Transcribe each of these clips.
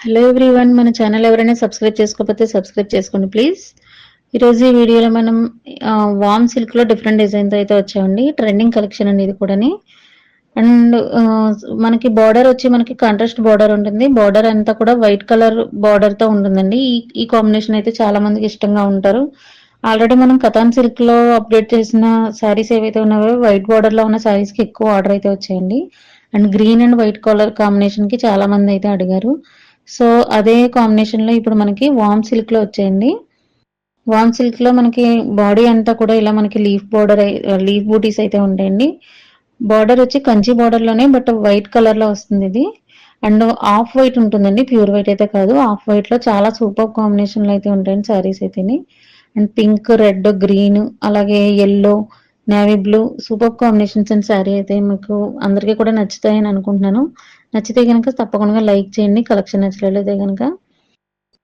Hello everyone, మన channel ఎవరైనా subscribe చేసుకోకపోతే సబ్స్క్రైబ్ చేసుకోండి ప్లీజ్. ఈరోజు ఈ వీడియోలో మనం వామ్ సిల్క్లో డిఫరెంట్ డిజైన్తో అయితే వచ్చామండి. ట్రెండింగ్ కలెక్షన్ అండి ఇది కూడాని. అండ్ మనకి బార్డర్ వచ్చి మనకి కాంట్రాస్ట్ బార్డర్ ఉంటుంది. బార్డర్ అంతా కూడా వైట్ కలర్ బార్డర్తో ఉంటుందండి. ఈ కాంబినేషన్ అయితే చాలా మందికి ఇష్టంగా ఉంటారు. ఆల్రెడీ మనం కథాన్ సిల్క్లో అప్డేట్ చేసిన శారీస్ ఏవైతే ఉన్నాయో వైట్ బార్డర్లో ఉన్న శారీస్కి ఎక్కువ ఆర్డర్ అయితే వచ్చాయండి. And green and white colour కాంబినేషన్కి చాలా మంది అయితే అడిగారు. సో అదే కాంబినేషన్ లో ఇప్పుడు మనకి వామ్ సిల్క్ లో వచ్చాయండి. వామ్ సిల్క్ లో మనకి బాడీ అంతా కూడా ఇలా మనకి లీఫ్ బూటీస్ అయితే ఉంటాయండి. బార్డర్ వచ్చి కంచి బార్డర్ లోనే బట్ వైట్ కలర్ లో వస్తుంది ఇది. అండ్ ఆఫ్ వైట్ ఉంటుందండి, ప్యూర్ వైట్ అయితే కాదు. ఆఫ్ వైట్ లో చాలా సూపర్ కాంబినేషన్ లో అయితే ఉంటాయండి సారీస్ అయితేని. అండ్ పింక్, రెడ్, గ్రీన్, అలాగే yellow, navy blue super combinations and sari అయితే మీకు అందరికీ కూడా నచ్చుతాయని అనుకుంటున్నాను. నచ్చితే కనుక తప్పకుండా లైక్ చేయండి. కలెక్షన్ నచ్చలేదే కనుక.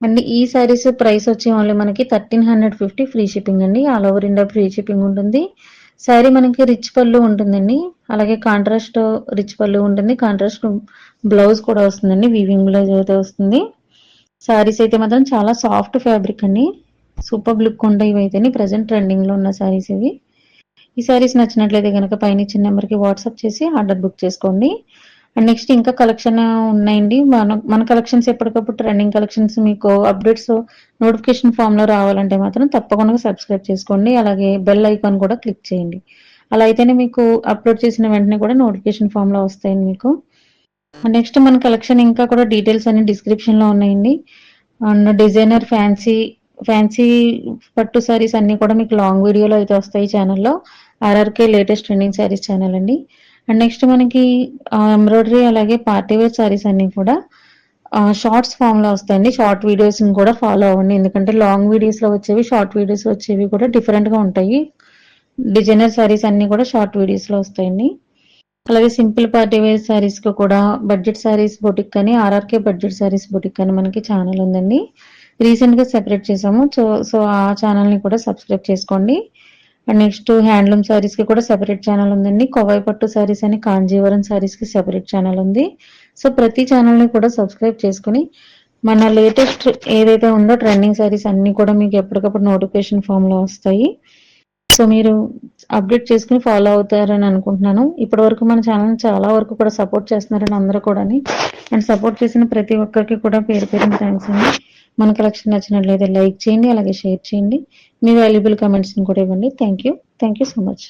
అండ్ ఈ శారీస్ ప్రైస్ వచ్చి ఓన్లీ మనకి 1350 ఫ్రీ షిప్పింగ్ అండి. All over India free shipping ఉంటుంది. శారీ మనకి రిచ్ పళ్ళు ఉంటుందండి. అలాగే కాంట్రాస్ట్ రిచ్ పళ్ళు ఉంటుంది. కాంట్రాస్ట్ బ్లౌజ్ కూడా వస్తుందండి. వీవింగ్ బ్లౌజ్ అయితే వస్తుంది. శారీస్ అయితే మాత్రం చాలా సాఫ్ట్ ఫ్యాబ్రిక్ అండి. సూపర్ లుక్ ఉంటాయి ఇవైతే. ప్రజెంట్ ట్రెండింగ్ లో ఉన్న శారీస్ ఇవి. ఈ శారీస్ నచ్చినట్లయితే కనుక పైన ఇచ్చిన నెంబర్కి వాట్సాప్ చేసి ఆర్డర్ బుక్ చేసుకోండి. అండ్ నెక్స్ట్ ఇంకా కలెక్షన్ ఉన్నాయండి. మన కలెక్షన్స్ ఎప్పటికప్పుడు ట్రెండింగ్ కలెక్షన్స్ మీకు అప్డేట్స్ నోటిఫికేషన్ ఫామ్ లో రావాలంటే మాత్రం తప్పకుండా సబ్స్క్రైబ్ చేసుకోండి. అలాగే బెల్ ఐకాన్ కూడా క్లిక్ చేయండి. అలా అయితేనే మీకు అప్లోడ్ చేసిన వెంటనే కూడా నోటిఫికేషన్ ఫామ్ లో వస్తాయండి మీకు. నెక్స్ట్ మన కలెక్షన్ ఇంకా కూడా డీటెయిల్స్ అన్ని డిస్క్రిప్షన్ లో ఉన్నాయండి. అండ్ డిజైనర్ ఫ్యాన్సీ పట్టు సారీస్ అన్ని కూడా మీకు లాంగ్ వీడియోలో అయితే వస్తాయి ఛానల్లో. RRK latest trending saris channel అండి. అండ్ నెక్స్ట్ మనకి ఎంబ్రాయిడరీ అలాగే పార్టీ వేర్ సారీస్ అన్ని కూడా షార్ట్స్ ఫామ్ లో వస్తాయండి. షార్ట్ వీడియోస్ కూడా ఫాలో అవ్వండి. ఎందుకంటే లాంగ్ వీడియోస్ లో వచ్చేవి, షార్ట్ వీడియోస్ వచ్చేవి కూడా డిఫరెంట్ గా ఉంటాయి. డిజైనర్ సారీస్ అన్ని కూడా షార్ట్ వీడియోస్ లో వస్తాయండి. అలాగే సింపుల్ పార్టీ వేర్ సారీస్ కు కూడా బడ్జెట్ సారీస్ బొటిక్ అని, ఆర్ఆర్కే బడ్జెట్ సారీస్ బొటిక్ అని మనకి ఛానల్ ఉందండి. రీసెంట్ గా సెపరేట్ చేసాము. సో ఆ ఛానల్ ని కూడా సబ్స్క్రైబ్ చేసుకోండి. అండ్ నెక్స్ట్ హ్యాండ్లూమ్ సారీస్ కి కూడా సెపరేట్ ఛానల్ ఉందండి. కోవై పట్టు సారీస్ అని, కాంజీవరం సారీస్ కి సెపరేట్ ఛానల్ ఉంది. సో ప్రతి ఛానల్ ని కూడా సబ్స్క్రైబ్ చేసుకుని మన లేటెస్ట్ ఏదైతే ఉందో ట్రెండింగ్ సారీస్ అన్ని కూడా మీకు ఎప్పటికప్పుడు నోటిఫికేషన్ ఫామ్ లో వస్తాయి. సో మీరు అప్డేట్ చేసుకుని ఫాలో అవుతారని అనుకుంటున్నాను. ఇప్పటి వరకు మన ఛానల్ చాలా వరకు కూడా సపోర్ట్ చేస్తున్నారని అందరూ కూడా. అండ్ సపోర్ట్ చేసిన ప్రతి ఒక్కరికి కూడా పేరు పేరున థ్యాంక్స్ అండి. మన కలెక్షన్ నచ్చినట్లయితే లైక్ చేయండి, అలాగే షేర్ చేయండి. మీ వాల్యుబుల్ కమెంట్స్ని కూడా ఇవ్వండి. Thank you so much.